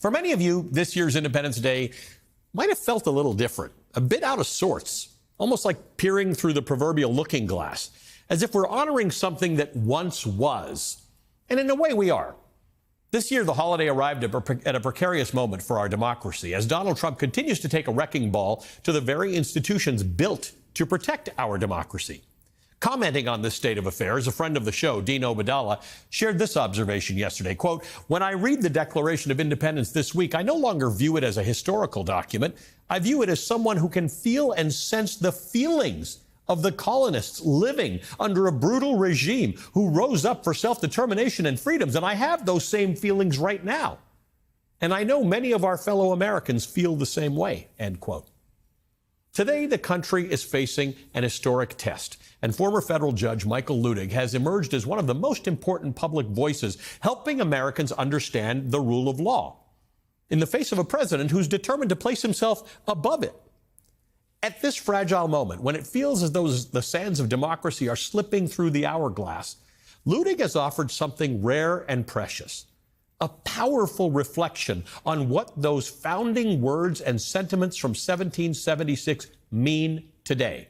For many of you, this year's Independence Day might have felt a little different, a bit out of sorts, almost like peering through the proverbial looking glass, as if we're honoring something that once was. And in a way, we are. This year, the holiday arrived at a precarious moment for our democracy, as Donald Trump continues to take a wrecking ball to the very institutions built to protect our democracy. Commenting on this state of affairs, a friend of the show, Dean Obeidallah, shared this observation yesterday, quote, "When I read the Declaration of Independence this week, I no longer view it as a historical document. I view it as someone who can feel and sense the feelings of the colonists living under a brutal regime who rose up for self-determination and freedoms. And I have those same feelings right now. And I know many of our fellow Americans feel the same way," end quote. Today, the country is facing an historic test, and former federal judge Michael Luttig has emerged as one of the most important public voices helping Americans understand the rule of law in the face of a president who's determined to place himself above it. At this fragile moment, when it feels as though the sands of democracy are slipping through the hourglass, Luttig has offered something rare and precious, a powerful reflection on what those founding words and sentiments from 1776 mean today.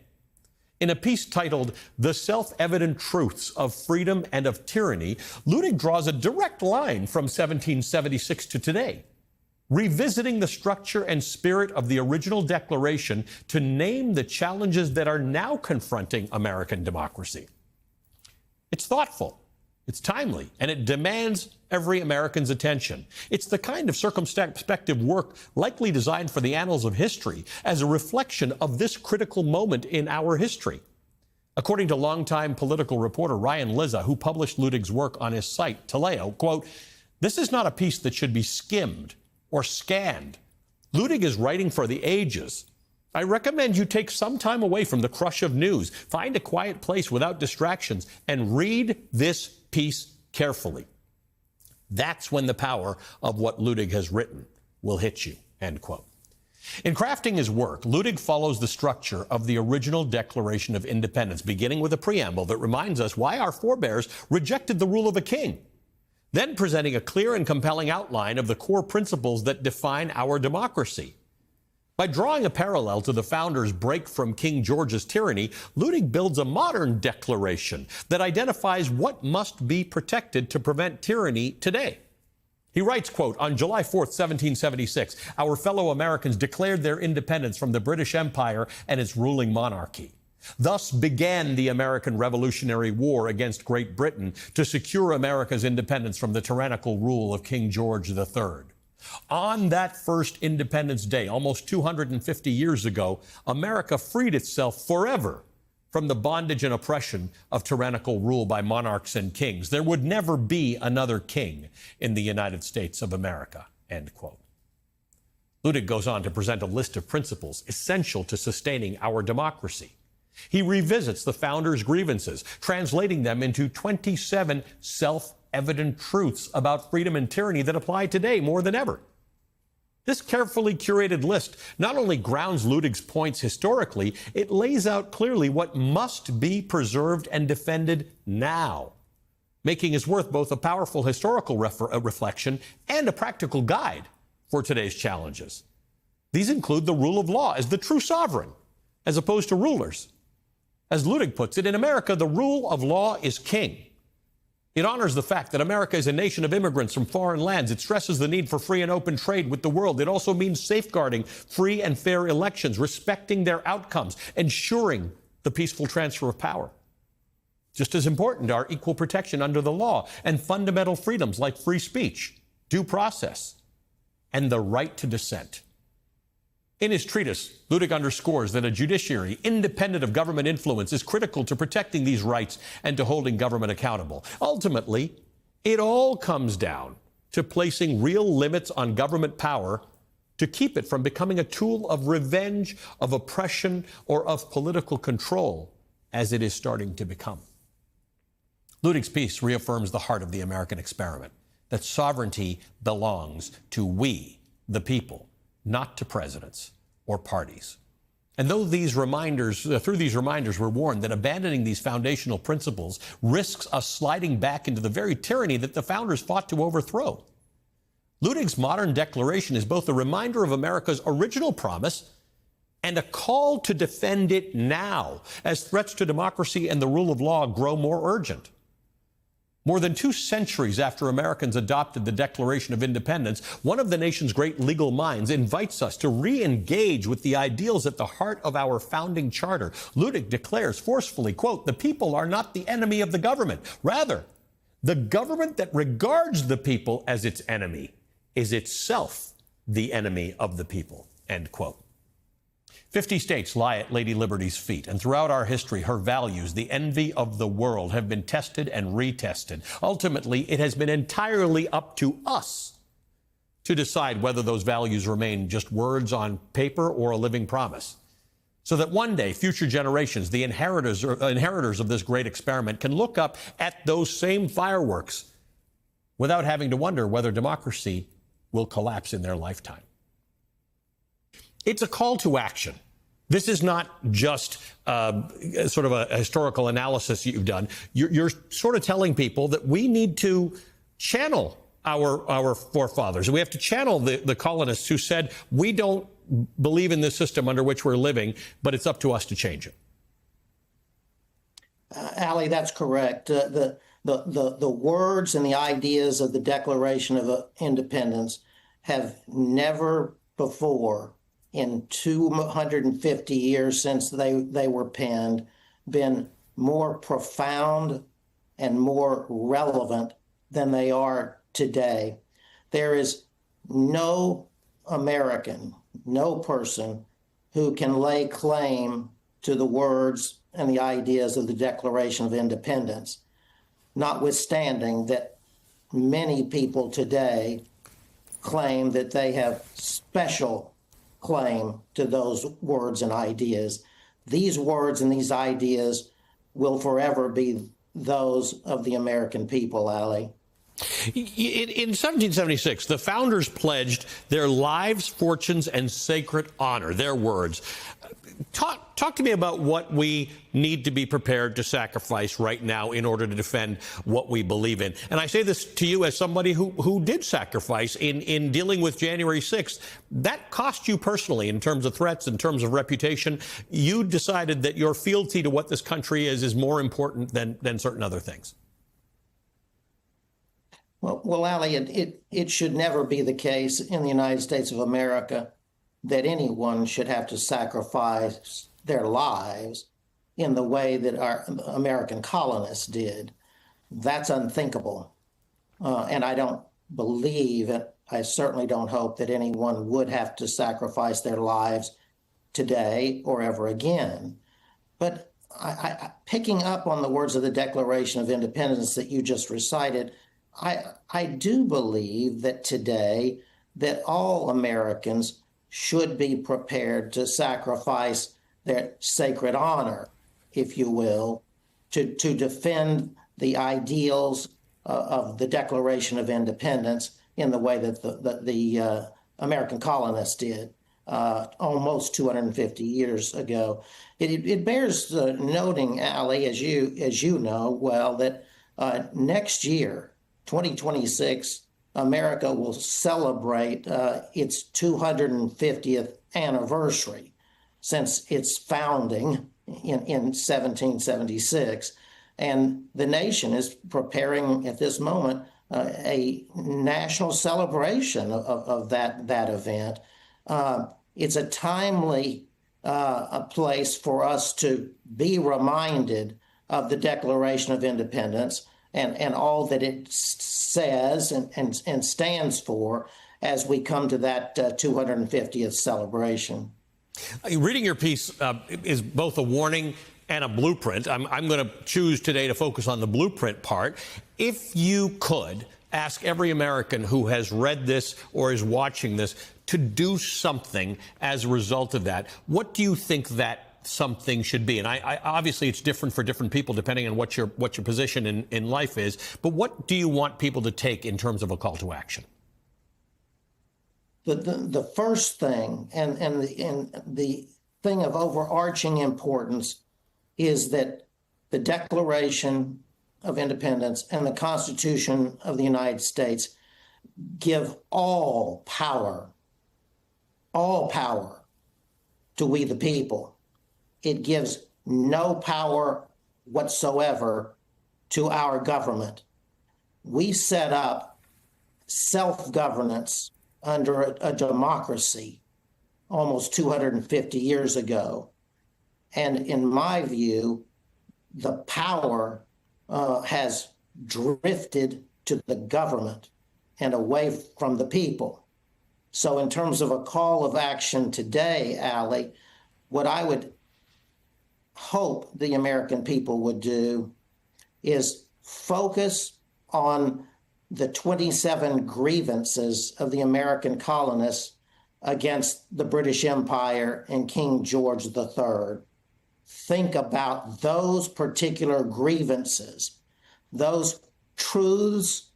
In a piece titled "The Self-Evident Truths of Freedom and of Tyranny," Luttig draws a direct line from 1776 to today, revisiting the structure and spirit of the original Declaration to name the challenges that are now confronting American democracy. It's thoughtful, it's timely, and it demands every American's attention. It's the kind of circumspective work likely designed for the annals of history as a reflection of this critical moment in our history. According to longtime political reporter Ryan Lizza, who published Luttig's work on his site, Taleo, quote, "This is not a piece that should be skimmed or scanned. Luttig is writing for the ages. I recommend you take some time away from the crush of news, find a quiet place without distractions, and read this piece carefully. That's when the power of what Luttig has written will hit you," end quote. In crafting his work, Luttig follows the structure of the original Declaration of Independence, beginning with a preamble that reminds us why our forebears rejected the rule of a king, then presenting a clear and compelling outline of the core principles that define our democracy. By drawing a parallel to the founders' break from King George's tyranny, Luttig builds a modern declaration that identifies what must be protected to prevent tyranny today. He writes, quote, "On July 4th, 1776, our fellow Americans declared their independence from the British Empire and its ruling monarchy. Thus began the American Revolutionary War against Great Britain to secure America's independence from the tyrannical rule of King George III. On that first Independence Day, almost 250 years ago, America freed itself forever from the bondage and oppression of tyrannical rule by monarchs and kings. There would never be another king in the United States of America," end quote. Luttig goes on to present a list of principles essential to sustaining our democracy. He revisits the founders' grievances, translating them into 27 self-evident truths about freedom and tyranny that apply today more than ever. This carefully curated list not only grounds Luttig's points historically, it lays out clearly what must be preserved and defended now, making his work both a powerful historical reflection and a practical guide for today's challenges. These include the rule of law as the true sovereign, as opposed to rulers. As Luttig puts it, in America, the rule of law is king. It honors the fact that America is a nation of immigrants from foreign lands. It stresses the need for free and open trade with the world. It also means safeguarding free and fair elections, respecting their outcomes, ensuring the peaceful transfer of power. Just as important are equal protection under the law and fundamental freedoms like free speech, due process, and the right to dissent. In his treatise, Luttig underscores that a judiciary independent of government influence is critical to protecting these rights and to holding government accountable. Ultimately, it all comes down to placing real limits on government power to keep it from becoming a tool of revenge, of oppression, or of political control, as it is starting to become. Luttig's piece reaffirms the heart of the American experiment, that sovereignty belongs to we, the people, not to presidents or parties. And through these reminders, we're warned that abandoning these foundational principles risks us sliding back into the very tyranny that the founders fought to overthrow. Ludwig's modern declaration is both a reminder of America's original promise and a call to defend it now as threats to democracy and the rule of law grow more urgent. More than 2 centuries after Americans adopted the Declaration of Independence, one of the nation's great legal minds invites us to re-engage with the ideals at the heart of our founding charter. Ludwig declares forcefully, quote, "The people are not the enemy of the government. Rather, the government that regards the people as its enemy is itself the enemy of the people," end quote. 50 states lie at Lady Liberty's feet, and throughout our history, her values, the envy of the world, have been tested and retested. Ultimately, it has been entirely up to us to decide whether those values remain just words on paper or a living promise, so that one day future generations, the inheritors of this great experiment, can look up at those same fireworks without having to wonder whether democracy will collapse in their lifetime. It's a call to action. This is not just sort of a historical analysis you've done. You're sort of telling people that we need to channel our forefathers. We have to channel the colonists who said, we don't believe in this system under which we're living, but it's up to us to change it. Ali, that's correct. The words and the ideas of the Declaration of Independence have never before, in 250 years since they were penned, been more profound and more relevant than they are today. There is no American, no person who can lay claim to the words and the ideas of the Declaration of Independence, notwithstanding that many people today claim that they have special claim to those words and ideas. These words and these ideas will forever be those of the American people, Ali. In 1776, the founders pledged their lives, fortunes, and sacred honor, their words. Talk to me about what we need to be prepared to sacrifice right now in order to defend what we believe in. And I say this to you as somebody who did sacrifice in dealing with January 6th. That cost you personally in terms of threats, in terms of reputation. You decided that your fealty to what this country is more important than certain other things. Well, Ali, it should never be the case in the United States of America that anyone should have to sacrifice their lives in the way that our American colonists did. That's unthinkable. And I don't believe, and I certainly don't hope that anyone would have to sacrifice their lives today or ever again. But picking up on the words of the Declaration of Independence that you just recited, I do believe that today that all Americans should be prepared to sacrifice their sacred honor, if you will, to defend the ideals of the Declaration of Independence in the way that the American colonists did almost 250 years ago. It bears noting, Ali, as you know well, that next year, 2026, America will celebrate its 250th anniversary since its founding in 1776. And the nation is preparing at this moment a national celebration of that event. It's a timely a place for us to be reminded of the Declaration of Independence and all that it says and stands for as we come to that 250th celebration. Reading your piece is both a warning and a blueprint. I'm going to choose today to focus on the blueprint part. If you could ask every American who has read this or is watching this to do something as a result of that, what do you think that something should be? And I obviously it's different for different people depending on what your position in life is. But what do you want people to take in terms of a call to action? The first thing and the thing of overarching importance is that the Declaration of Independence and the Constitution of the United States give all power to we the people. It gives no power whatsoever to our government. We set up self-governance under a democracy almost 250 years ago. And in my view, the power has drifted to the government and away from the people. So in terms of a call of action today, Allie, what I would hope the American people would do is focus on the 27 grievances of the American colonists against the British Empire and King George III. Think about those particular grievances, those truths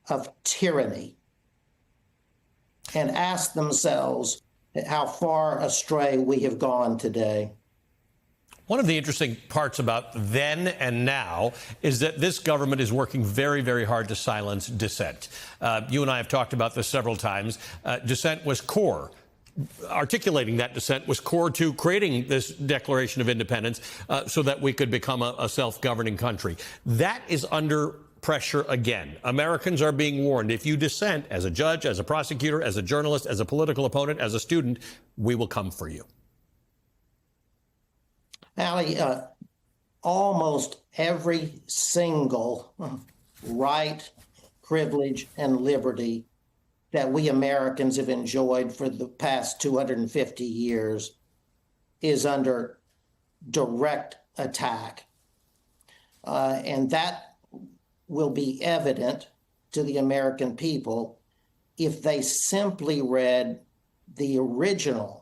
of tyranny, and ask themselves how far astray we have gone today. One of the interesting parts about then and now is that this government is working very, very hard to silence dissent. You and I have talked about this several times. Dissent was core. Articulating that dissent was core to creating this Declaration of Independence so that we could become a self-governing country. That is under pressure again. Americans are being warned. If you dissent as a judge, as a prosecutor, as a journalist, as a political opponent, as a student, we will come for you. Allie, almost every single right, privilege, and liberty that we Americans have enjoyed for the past 250 years is under direct attack. And that will be evident to the American people if they simply read the original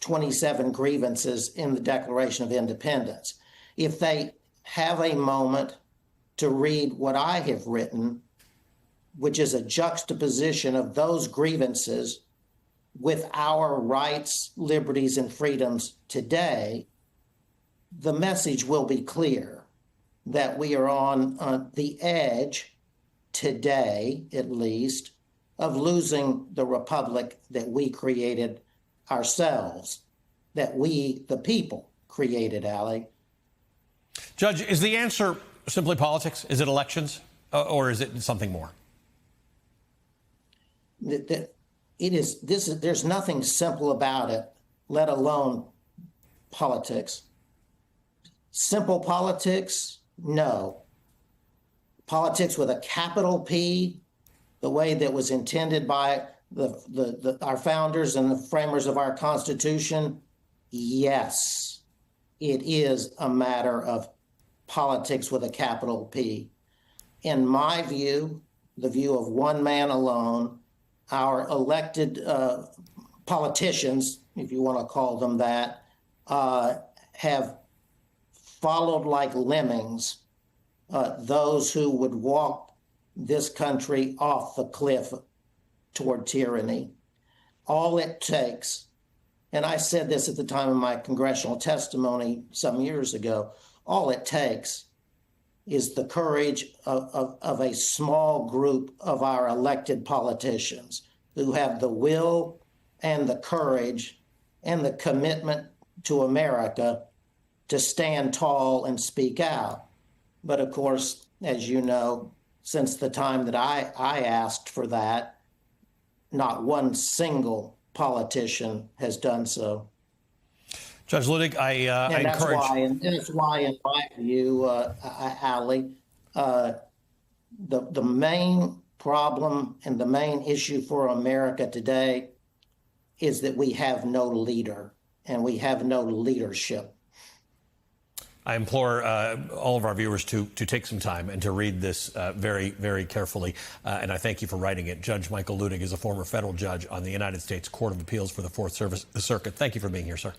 27 grievances in the Declaration of Independence. If they have a moment to read what I have written, which is a juxtaposition of those grievances with our rights, liberties, and freedoms today, the message will be clear that we are on the edge today, at least, of losing the republic that we created ourselves, that we, the people, created, Allie. Judge, is the answer simply politics? Is it elections? Or is it something more? There's nothing simple about it, let alone politics. Simple politics? No. Politics with a capital P, the way that was intended by our founders and the framers of our Constitution? Yes, it is a matter of politics with a capital P. In my view, the view of one man alone, our elected politicians, if you want to call them that, have followed like lemmings those who would walk this country off the cliff toward tyranny. All it takes, and I said this at the time of my congressional testimony some years ago, all it takes is the courage of a small group of our elected politicians who have the will and the courage and the commitment to America to stand tall and speak out. But of course, as you know, since the time that I asked for that, not one single politician has done so. Judge Luttig, I encourage... And that's why, in my view, Allie, the main problem and the main issue for America today is that we have no leader and we have no leadership. I implore all of our viewers to take some time and to read this very, very carefully. And I thank you for writing it. Judge Michael Luttig is a former federal judge on the United States Court of Appeals for the Fourth Circuit. Thank you for being here, sir.